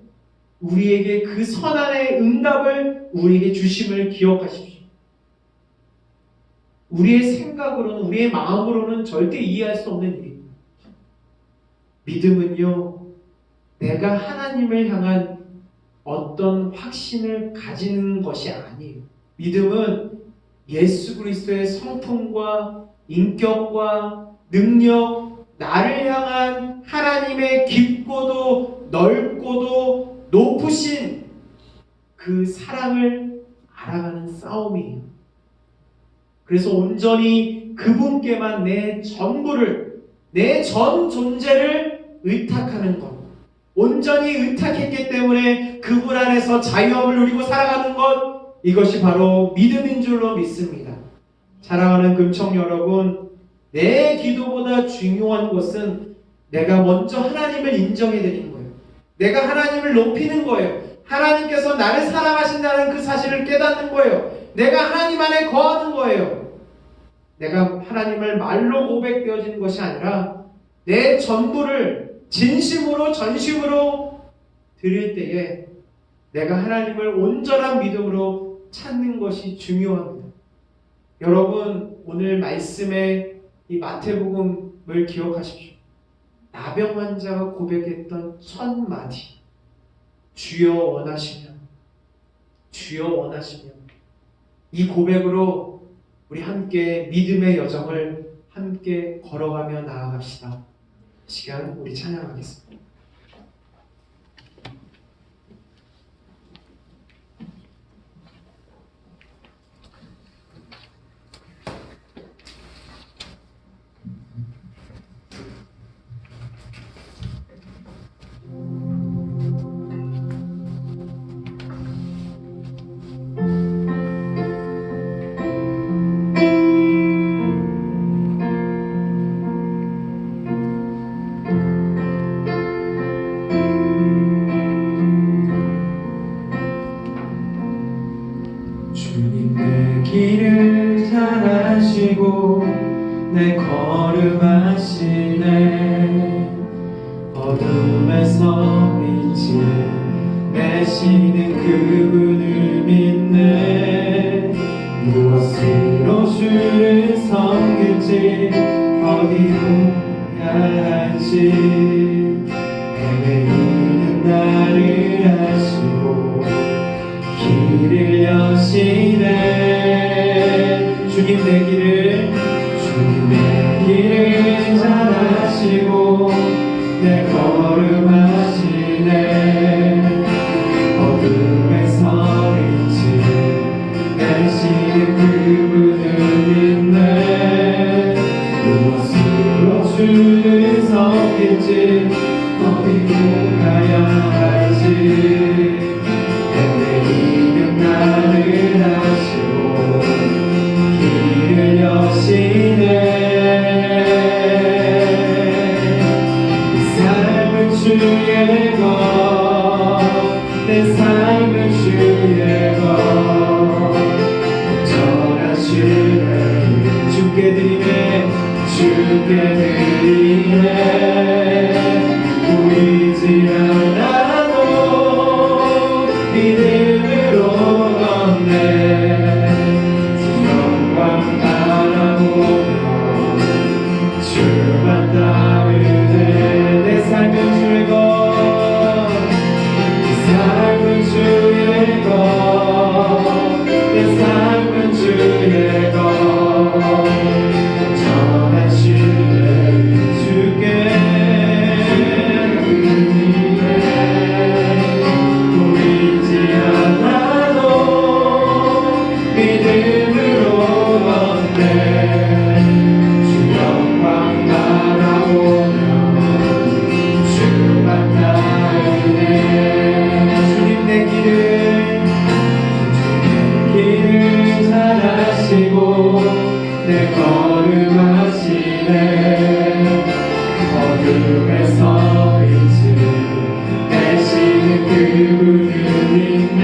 우리에게 그 선한의 응답을 우리에게 주심을 기억하십시오. 우리의 생각으로는, 우리의 마음으로는 절대 이해할 수 없는 일입니다. 믿음은요, 내가 하나님을 향한 어떤 확신을 가지는 것이 아니에요. 믿음은 예수 그리스도의 성품과 인격과 능력, 나를 향한 하나님의 깊고도 넓고도 높으신 그 사랑을 알아가는 싸움이에요. 그래서 온전히 그분께만 내 전부를, 내 전 존재를 의탁하는 것, 온전히 의탁했기 때문에 그분 안에서 자유함을 누리고 살아가는 것, 이것이 바로 믿음인 줄로 믿습니다. 사랑하는 금청 여러분, 내 기도보다 중요한 것은 내가 먼저 하나님을 인정해 드리는 거예요. 내가 하나님을 높이는 거예요. 하나님께서 나를 사랑하신다는 그 사실을 깨닫는 거예요. 내가 하나님 안에 거하는 거예요. 내가 하나님을 말로 고백되어지는 것이 아니라 내 전부를 진심으로 전심으로 드릴 때에 내가 하나님을 온전한 믿음으로 찾는 것이 중요합니다. 여러분, 오늘 말씀의 이 마태복음을 기억하십시오. 나병 환자가 고백했던 첫 마디, 주여 원하시면, 주여 원하시면, 이 고백으로 우리 함께 믿음의 여정을 함께 걸어가며 나아갑시다. 시간 우리 찬양하겠습니다. 주님 내 길을 잘 아시고 내 걸음 아시네. 어둠에서 빛을 내시는 그분을 믿네. 무엇으로 주를 섬길지 어디로 가야 할지 헤매이는 나를 아시고 길을 여시네. 주님 내 길을 잘 아시고 내 걸음 아시네. 어둠에서 빛을 내시는 그분을 믿네. 무엇으로 주를 섬길지 어디로 가야 할지 나를 아시고 길을 여시네. 주께 드리네 보이지 않아도 믿음으로 걷네 영광 바라보며 주만 따르네 내 삶은 주의 것 삶은 주의 것 내 삶은 주의 것 온전한 신뢰 주께 드리네 보이지 않아도 믿음으로 걷네 주 영광 바라보며 주만 따르네 주님 내 길을 잘 아시고 내 걸음하시네 어둠에서 빛을 내시는 그분을 믿네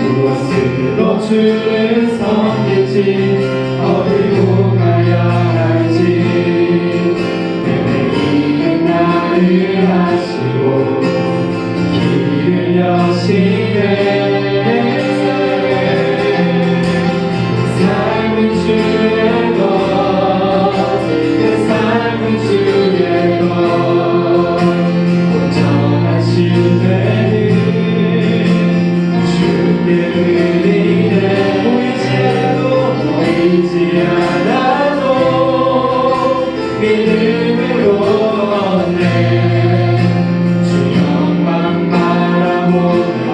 무엇으로 주를 섬길지 어디로 가야 할지 내일은 나를 하시고 길을 여시네 삶은 주의 것 내 삶은 주의 것 온전한 신뢰를 주께 드리네 보이지 않아도 믿음으로 걷네 주 영광 바라보며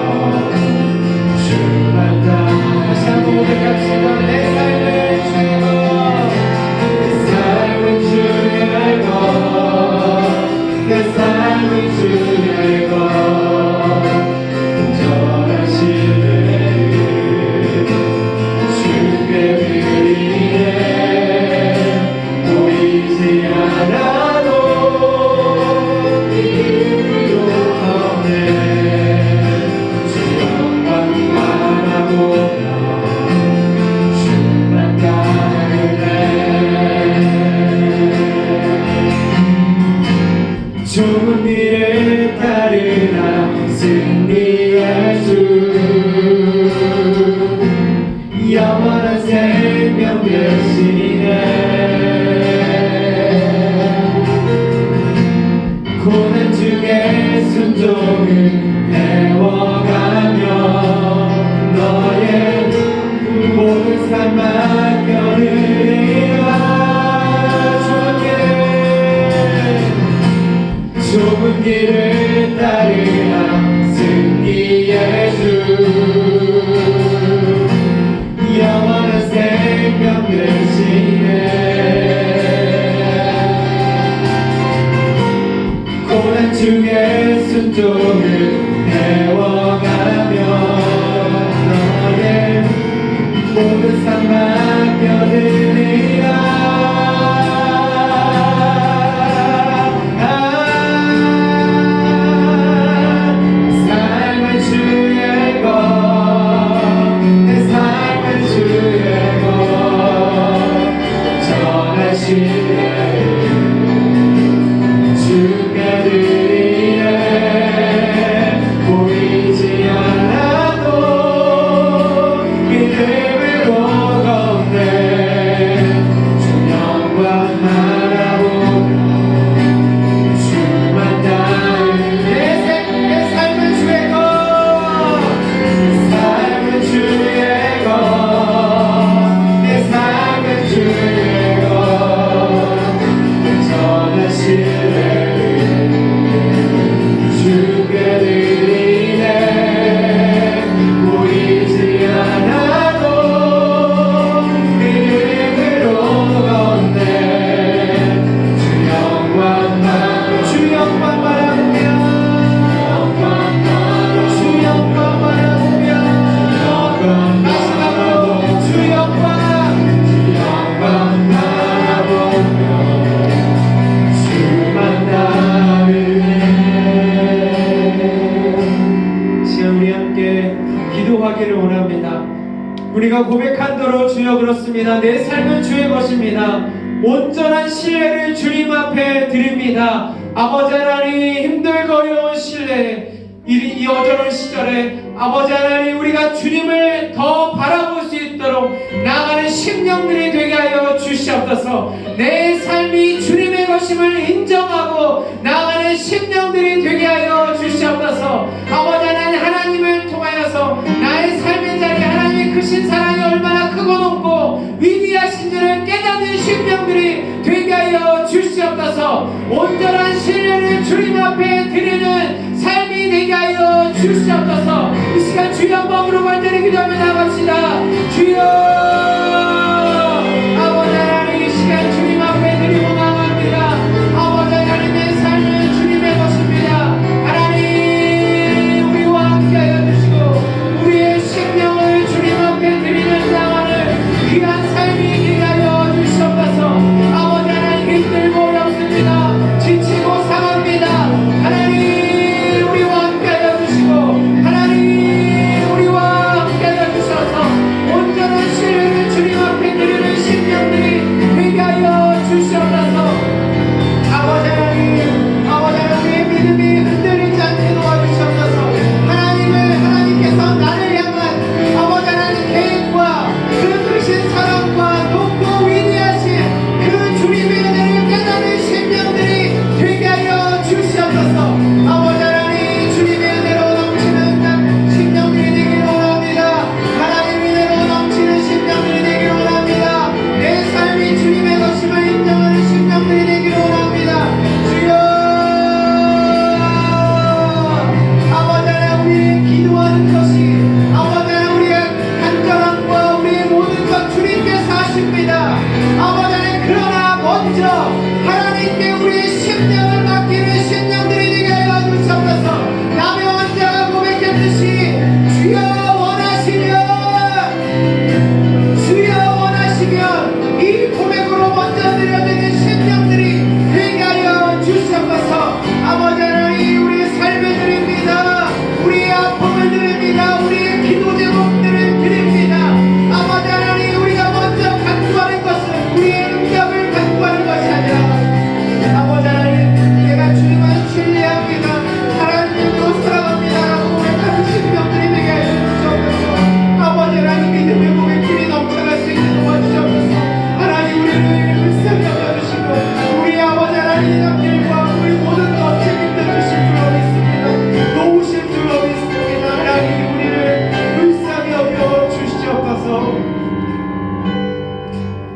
주만 다시 한번 고백합시다 내 삶은 주의 것 내 삶은 주의 것 내 삶은 주의 것 온전한 신뢰를 주께 드리네 보이지 않아도 믿음으로 걷네 주 영광 바라보며 주만 따르네 좁은 길을 따르나 승리할 주 영원한 생명 되시네 고난 중에 순종을 배워가며 너의 모든 삶 맡겨드리라 좁은 길을 따르라 승리의 주 영원한 생명 되시네 고난 중에 순종을 배워가며 너의 모든 삶 맡겨드리라 삶은 주의 것 내 삶은 주의 것 온전한 신뢰를 주께 드리네 보이지 않아도 믿음으로 걷네 주 영광 바라보며 주만 따르네 내 삶은 주의 것 삶은 주의 것 내 삶은 주의 것 온전한 신뢰를 주께 드리네 보이지 않아도 믿음으로 걷네 주 영광 바라보며 주 영광 바라보며 마지막으로 주 영광 바라보며 주만 따르네 시간 우리 함께 기도하기를 원합니다 우리가 고백한 대로 주여 그렇습니다 내 삶은 주의 것입니다 온전한 신뢰를 주님 앞에 드립니다. 아버지 하나님, 힘들고 어려운 신뢰, 이 어려운 시절에 아버지 하나님, 우리가 주님을 더 바라볼 수 있도록 나아가는 심령들이 되게 하여 주시옵소서. 내 삶이 주님의 것임을 인정하고 나아가는 심령들이 되게 하여 주시옵소서. 아버지 하나님, 하나님을 통하여서 나의 삶의 자리에 하나님의 크신 사랑이 얼마나 크고 높고 위대하신지를 깨닫는 심령들이 되게 하여 주시옵소서. 온전한 신뢰를 주님 앞에 드리는 삶이 되게 하여 주시옵소서. 이 시간 주여 한번 부르고 간절히 기도하며 나갑시다. 주여, 아버지 하나님, 이 시간 주님 앞에 드리고 나갑니다. 아버지 하나님의 삶은 주님의 것입니다. 하나님, 우리와 함께하여 주시고 우리의 심령을 주님 앞에 드리는 나가는 귀한 삶이 되게 하여 주시옵소서. 아버지 하나님, 힘들고 어렵습니다. 지치고 상합니다. 하나님,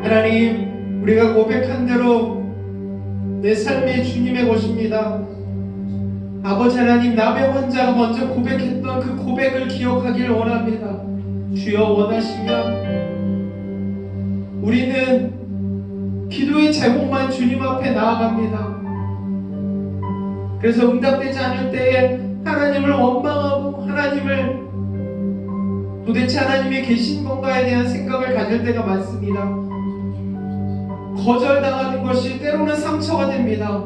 하나님, 우리가 고백한 대로 내 삶이 주님의 것입니다. 아버지 하나님, 나병 환자가 먼저 고백했던 그 고백을 기억하길 원합니다. 주여, 원하시면 우리는 기도의 제목만 주님 앞에 나아갑니다. 그래서 응답되지 않을 때에 하나님을 원망하고 하나님을 도대체 하나님이 계신 건가에 대한 생각을 가질 때가 많습니다. 거절당하는 것이 때로는 상처가 됩니다.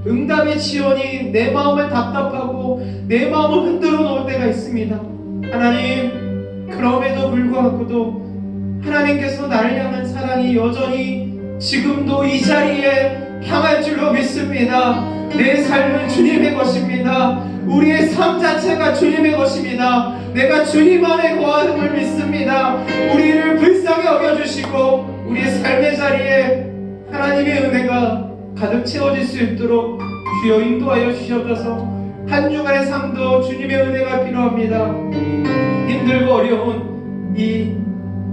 응답의 지연이 내 마음을 답답하고 내 마음을 흔들어 놓을 때가 있습니다. 하나님, 그럼에도 불구하고도 하나님께서 나를 향한 사랑이 여전히 지금도 이 자리에 향할 줄로 믿습니다. 내 삶은 주님의 것입니다. 우리의 삶 자체가 주님의 것입니다. 내가 주님 안에 거함을 믿습니다. 우리를 불쌍히 여겨주시고 우리의 삶의 자리에 하나님의 은혜가 가득 채워질 수 있도록 주여 인도하여 주시옵소서. 한 주간의 삶도 주님의 은혜가 필요합니다. 힘들고 어려운 이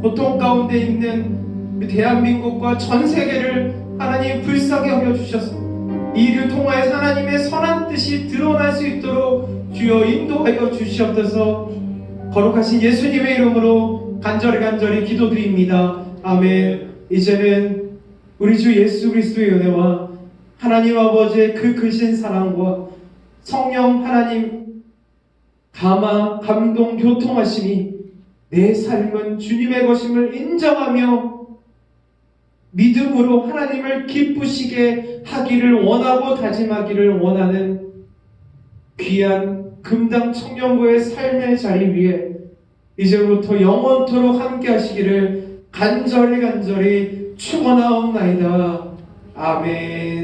고통 가운데 있는 대한민국과 전 세계를 하나님 불쌍히 여겨주셔서 이 일을 통하여 하나님의 선한 뜻이 드러날 수 있도록 주여 인도하여 주시옵소서. 거룩하신 예수님의 이름으로 간절히 기도드립니다. 아멘. 이제는 우리 주 예수 그리스도의 은혜와 하나님 아버지의 그 크신 사랑과 성령 하나님 감화, 감동, 교통하심이 내 삶은 주님의 것임을 인정하며 믿음으로 하나님을 기쁘시게 하기를 원하고 다짐하기를 원하는 귀한 금당 청년부의 삶의 자리 위에 이제부터 영원토록 함께 하시기를 간절히 축원하옵나이다. 아멘.